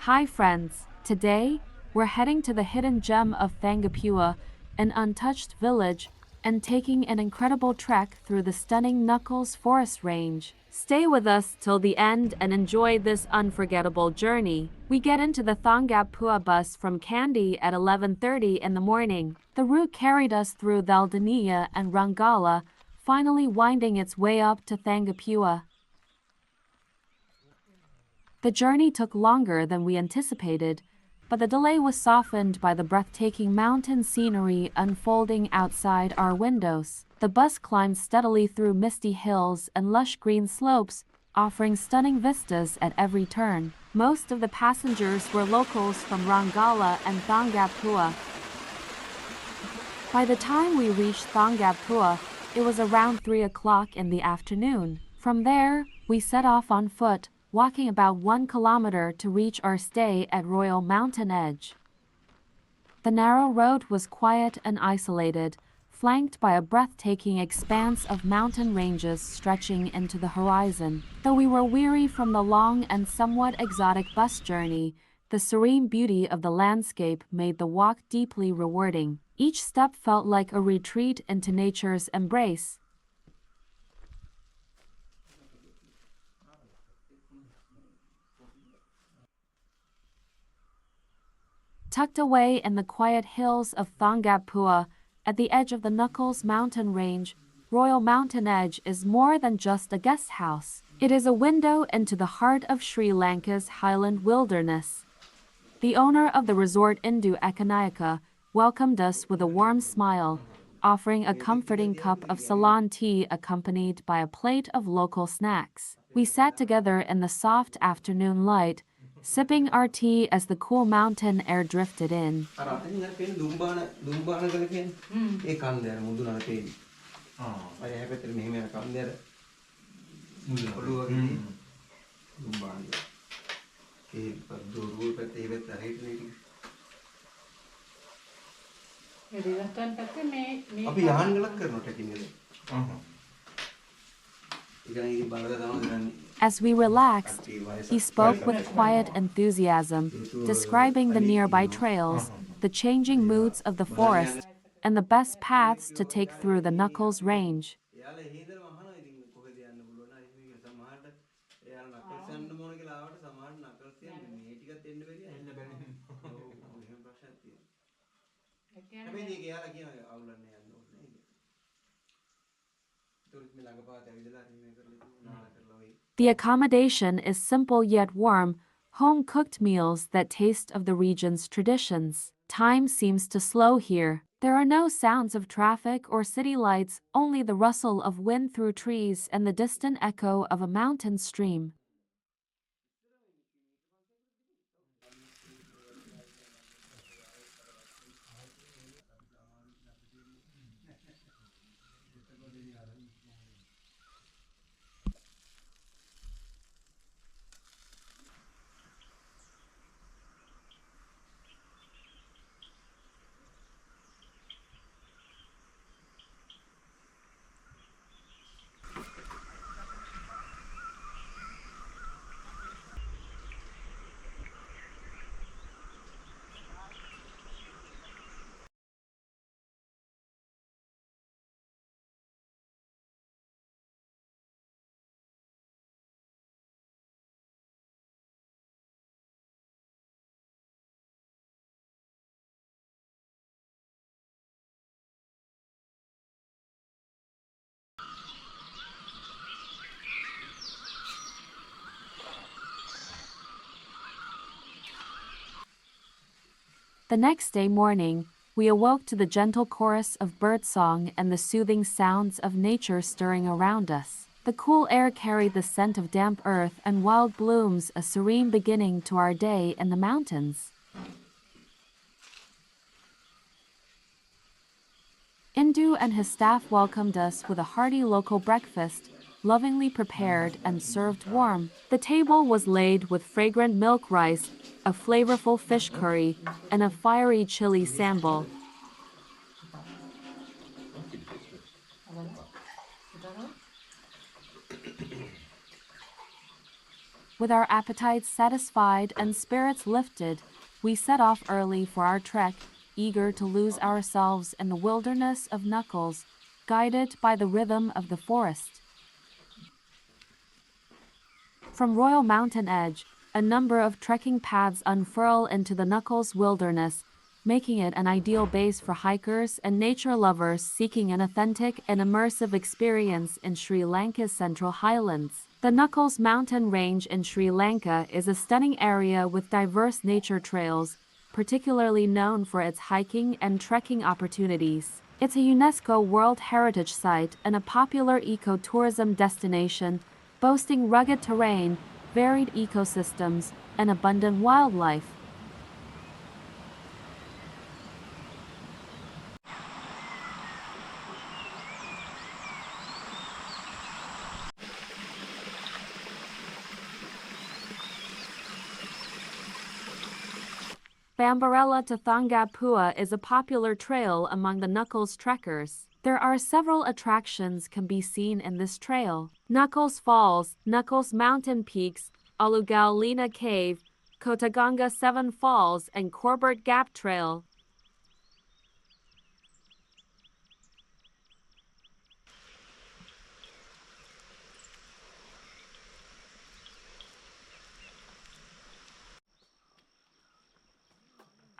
Hi friends, today, we're heading to the hidden gem of Thangappuwa, an untouched village, and taking an incredible trek through the stunning Knuckles Forest Range. Stay with us till the end and enjoy this unforgettable journey. We get into the Thangappuwa bus from Kandy at 11:30 in the morning. The route carried us through Thaldania and Rangala, finally winding its way up to Thangappuwa. The journey took longer than we anticipated, but the delay was softened by the breathtaking mountain scenery unfolding outside our windows. The bus climbed steadily through misty hills and lush green slopes, offering stunning vistas at every turn. Most of the passengers were locals from Rangala and Thangappuwa. By the time we reached Thangappuwa, it was around 3 o'clock in the afternoon. From there, we set off on foot, walking about 1 kilometer to reach our stay at Royal Mountain Edge. The narrow road was quiet and isolated, flanked by a breathtaking expanse of mountain ranges stretching into the horizon. Though we were weary from the long and somewhat exotic bus journey, the serene beauty of the landscape made the walk deeply rewarding. Each step felt like a retreat into nature's embrace. Tucked away in the quiet hills of Thangappuwa, at the edge of the Knuckles mountain range, Royal Mountain Edge is more than just a guest house. It is a window into the heart of Sri Lanka's highland wilderness. The owner of the resort, Indu Ekanayaka, welcomed us with a warm smile, offering a comforting cup of Ceylon tea accompanied by a plate of local snacks. We sat together in the soft afternoon light, sipping our tea as the cool mountain air drifted in. As we relaxed, he spoke with quiet enthusiasm, describing the nearby trails, the changing moods of the forest, and the best paths to take through the Knuckles Range. The accommodation is simple yet warm, home-cooked meals that taste of the region's traditions. Time seems to slow here. There are no sounds of traffic or city lights, only the rustle of wind through trees and the distant echo of a mountain stream. The next day morning, we awoke to the gentle chorus of birdsong and the soothing sounds of nature stirring around us. The cool air carried the scent of damp earth and wild blooms, a serene beginning to our day in the mountains. Indu and his staff welcomed us with a hearty local breakfast, lovingly prepared and served warm. The table was laid with fragrant milk rice, a flavorful fish curry, and a fiery chili sambal. With our appetites satisfied and spirits lifted, we set off early for our trek, eager to lose ourselves in the wilderness of Knuckles, guided by the rhythm of the forest. From Royal Mountain Edge, a number of trekking paths unfurl into the Knuckles Wilderness, making it an ideal base for hikers and nature lovers seeking an authentic and immersive experience in Sri Lanka's Central Highlands. The Knuckles Mountain Range in Sri Lanka is a stunning area with diverse nature trails, particularly known for its hiking and trekking opportunities. It's a UNESCO World Heritage Site and a popular ecotourism destination, boasting rugged terrain, varied ecosystems, and abundant wildlife. Bambarella to Thangappuwa is a popular trail among the Knuckles trekkers. There are several attractions can be seen in this trail. Knuckles Falls, Knuckles Mountain Peaks, Alugalina Cave, Kotaganga 7 Falls, and Corbert Gap Trail.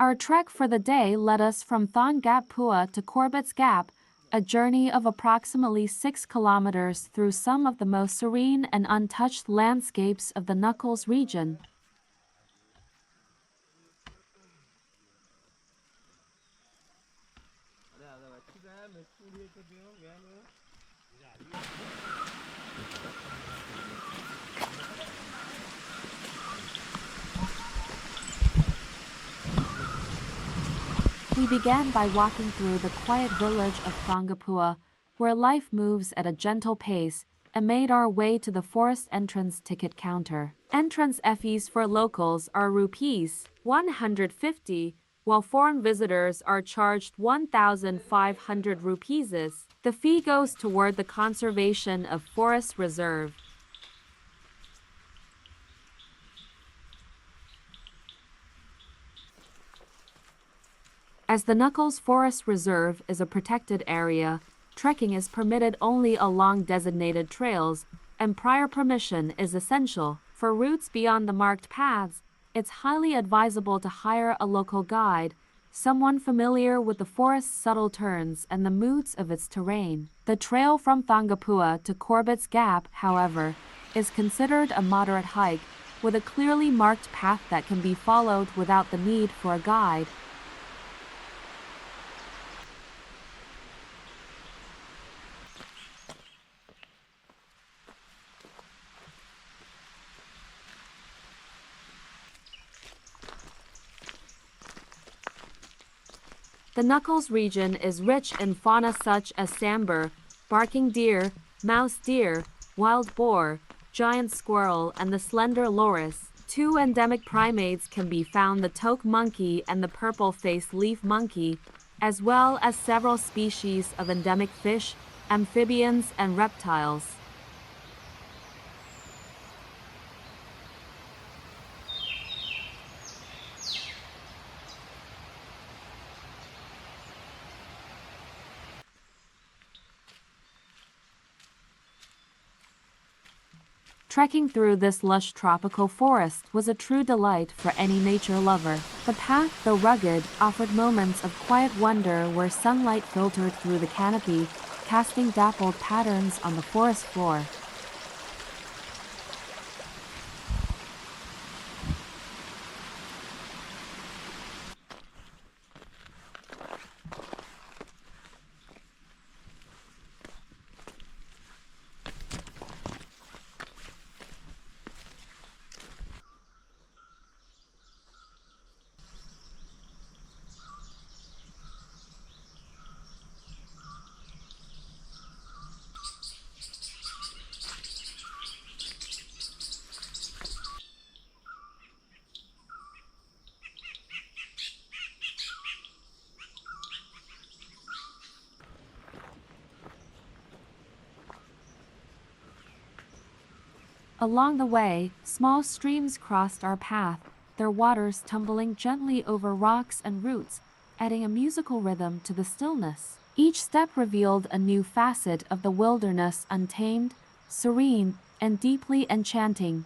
Our trek for the day led us from Thangappuwa to Corbett's Gap, a journey of approximately 6 kilometers through some of the most serene and untouched landscapes of the Knuckles region. We began by walking through the quiet village of Thangappuwa, where life moves at a gentle pace, and made our way to the forest entrance ticket counter. Entrance fees for locals are rupees 150, while foreign visitors are charged 1,500 rupees. The fee goes toward the conservation of forest reserve. As the Knuckles Forest Reserve is a protected area, trekking is permitted only along designated trails, and prior permission is essential. For routes beyond the marked paths, it's highly advisable to hire a local guide, someone familiar with the forest's subtle turns and the moods of its terrain. The trail from Thangappuwa to Corbett's Gap, however, is considered a moderate hike, with a clearly marked path that can be followed without the need for a guide. The Knuckles region is rich in fauna such as sambar, barking deer, mouse deer, wild boar, giant squirrel, and the slender loris. 2 endemic primates can be found: the toque monkey and the purple-faced leaf monkey, as well as several species of endemic fish, amphibians, and reptiles. Trekking through this lush tropical forest was a true delight for any nature lover. The path, though rugged, offered moments of quiet wonder where sunlight filtered through the canopy, casting dappled patterns on the forest floor. Along the way, small streams crossed our path, their waters tumbling gently over rocks and roots, adding a musical rhythm to the stillness. Each step revealed a new facet of the wilderness, untamed, serene, and deeply enchanting.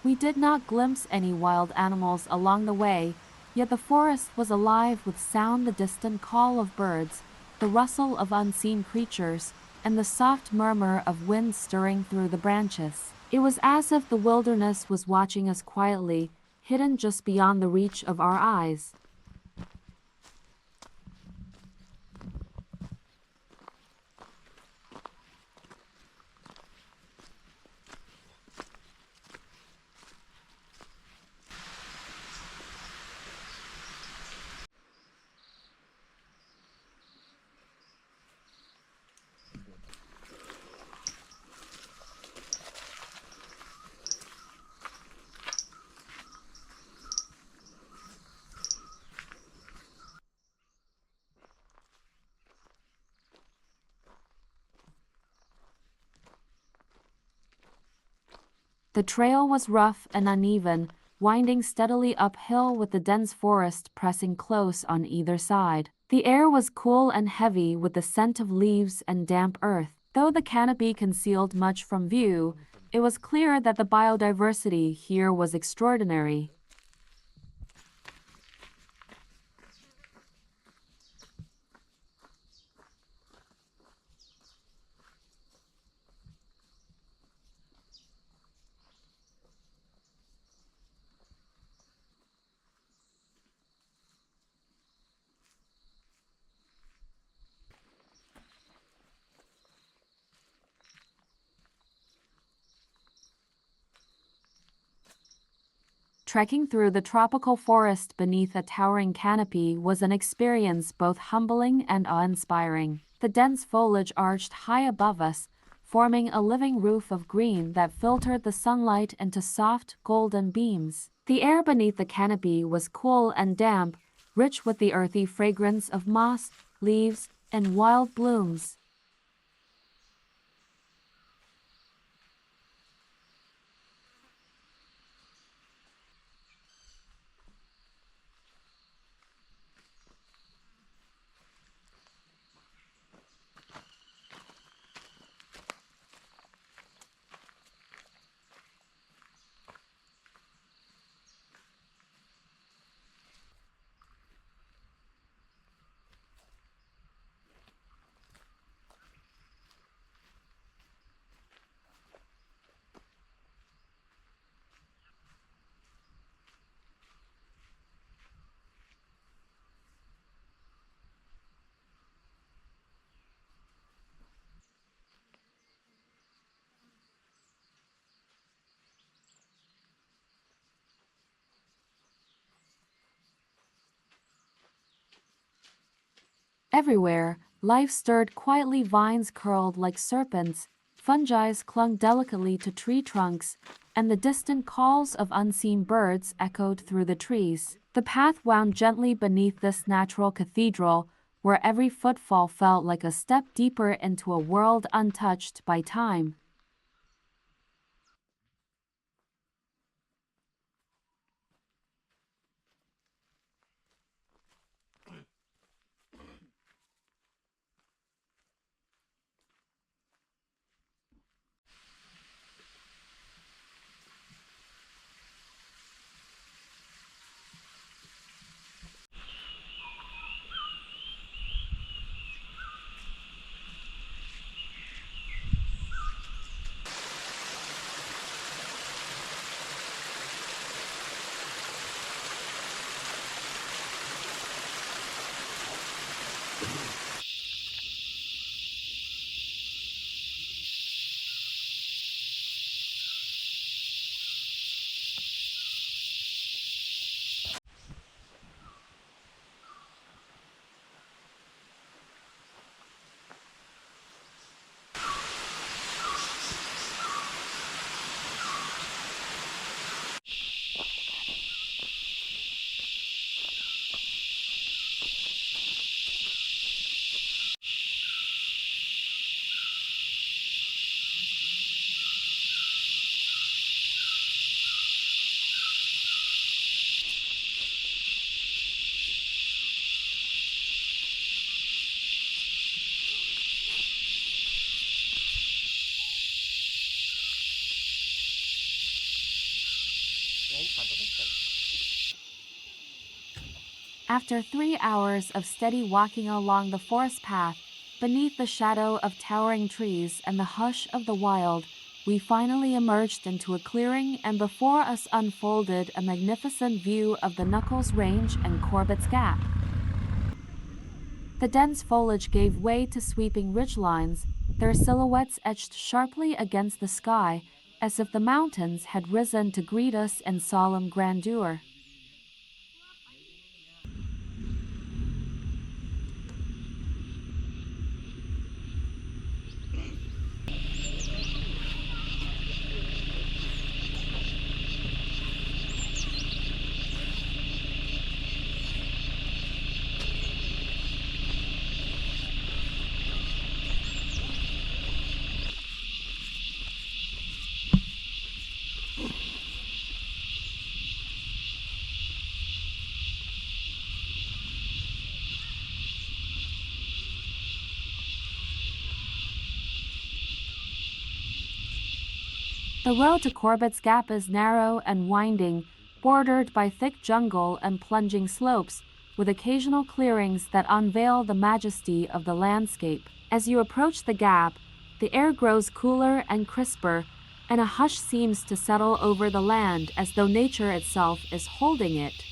We did not glimpse any wild animals along the way, yet the forest was alive with sound, the distant call of birds, the rustle of unseen creatures, and the soft murmur of wind stirring through the branches. It was as if the wilderness was watching us quietly, hidden just beyond the reach of our eyes. The trail was rough and uneven, winding steadily uphill with the dense forest pressing close on either side. The air was cool and heavy with the scent of leaves and damp earth. Though the canopy concealed much from view, it was clear that the biodiversity here was extraordinary. Trekking through the tropical forest beneath a towering canopy was an experience both humbling and awe-inspiring. The dense foliage arched high above us, forming a living roof of green that filtered the sunlight into soft, golden beams. The air beneath the canopy was cool and damp, rich with the earthy fragrance of moss, leaves, and wild blooms. Everywhere, life stirred quietly, vines curled like serpents, fungi clung delicately to tree trunks, and the distant calls of unseen birds echoed through the trees. The path wound gently beneath this natural cathedral, where every footfall felt like a step deeper into a world untouched by time. After 3 hours of steady walking along the forest path, beneath the shadow of towering trees and the hush of the wild, we finally emerged into a clearing, and before us unfolded a magnificent view of the Knuckles Range and Corbett's Gap. The dense foliage gave way to sweeping ridgelines, their silhouettes etched sharply against the sky, as if the mountains had risen to greet us in solemn grandeur. The road to Corbett's Gap is narrow and winding, bordered by thick jungle and plunging slopes, with occasional clearings that unveil the majesty of the landscape. As you approach the gap, the air grows cooler and crisper, and a hush seems to settle over the land as though nature itself is holding it.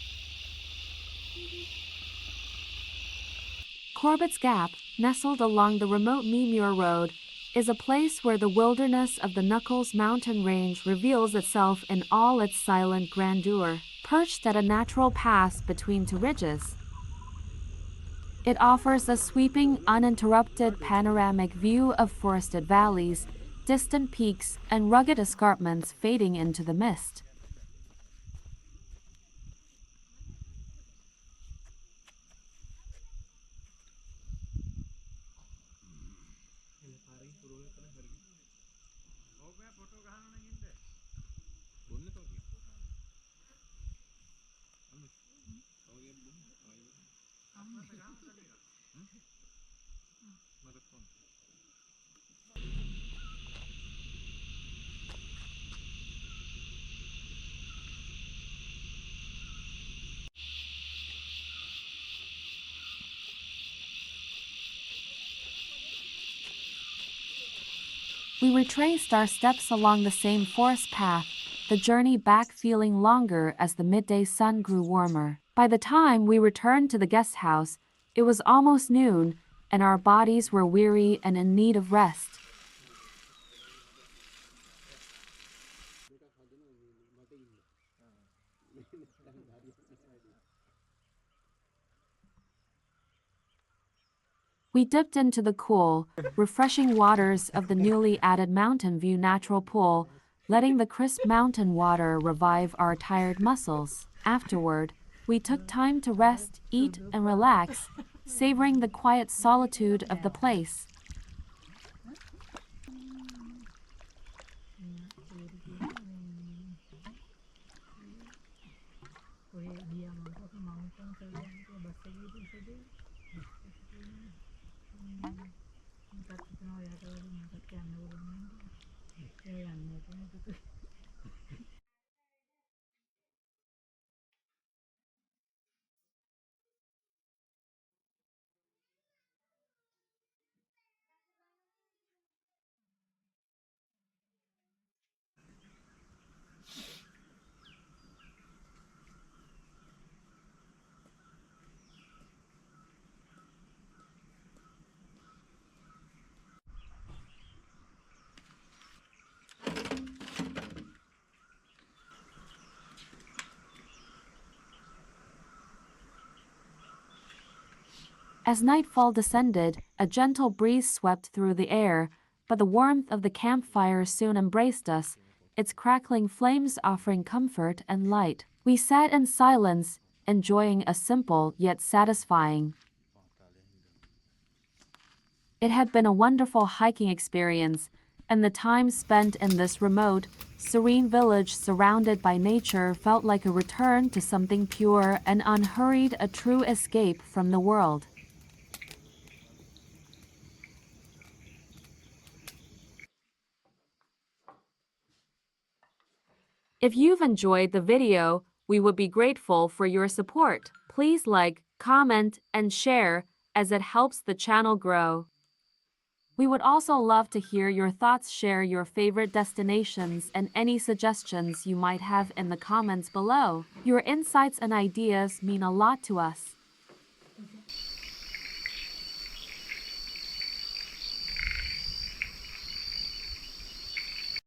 Corbett's Gap, nestled along the remote Memure Road, is a place where the wilderness of the Knuckles mountain range reveals itself in all its silent grandeur. Perched at a natural pass between two ridges, it offers a sweeping, uninterrupted panoramic view of forested valleys, distant peaks, and rugged escarpments fading into the mist. We retraced our steps along the same forest path, the journey back feeling longer as the midday sun grew warmer. By the time we returned to the guest house, it was almost noon, and our bodies were weary and in need of rest. We dipped into the cool, refreshing waters of the newly added Mountain View Natural Pool, letting the crisp mountain water revive our tired muscles. Afterward, we took time to rest, eat, and relax, savoring the quiet solitude of the place. As nightfall descended, a gentle breeze swept through the air, but the warmth of the campfire soon embraced us, its crackling flames offering comfort and light. We sat in silence, enjoying a simple yet satisfying. It had been a wonderful hiking experience, and the time spent in this remote, serene village surrounded by nature felt like a return to something pure and unhurried, a true escape from the world. If you've enjoyed the video, we would be grateful for your support. Please like, comment, and share, as it helps the channel grow. We would also love to hear your thoughts. Share your favorite destinations and any suggestions you might have in the comments below. Your insights and ideas mean a lot to us.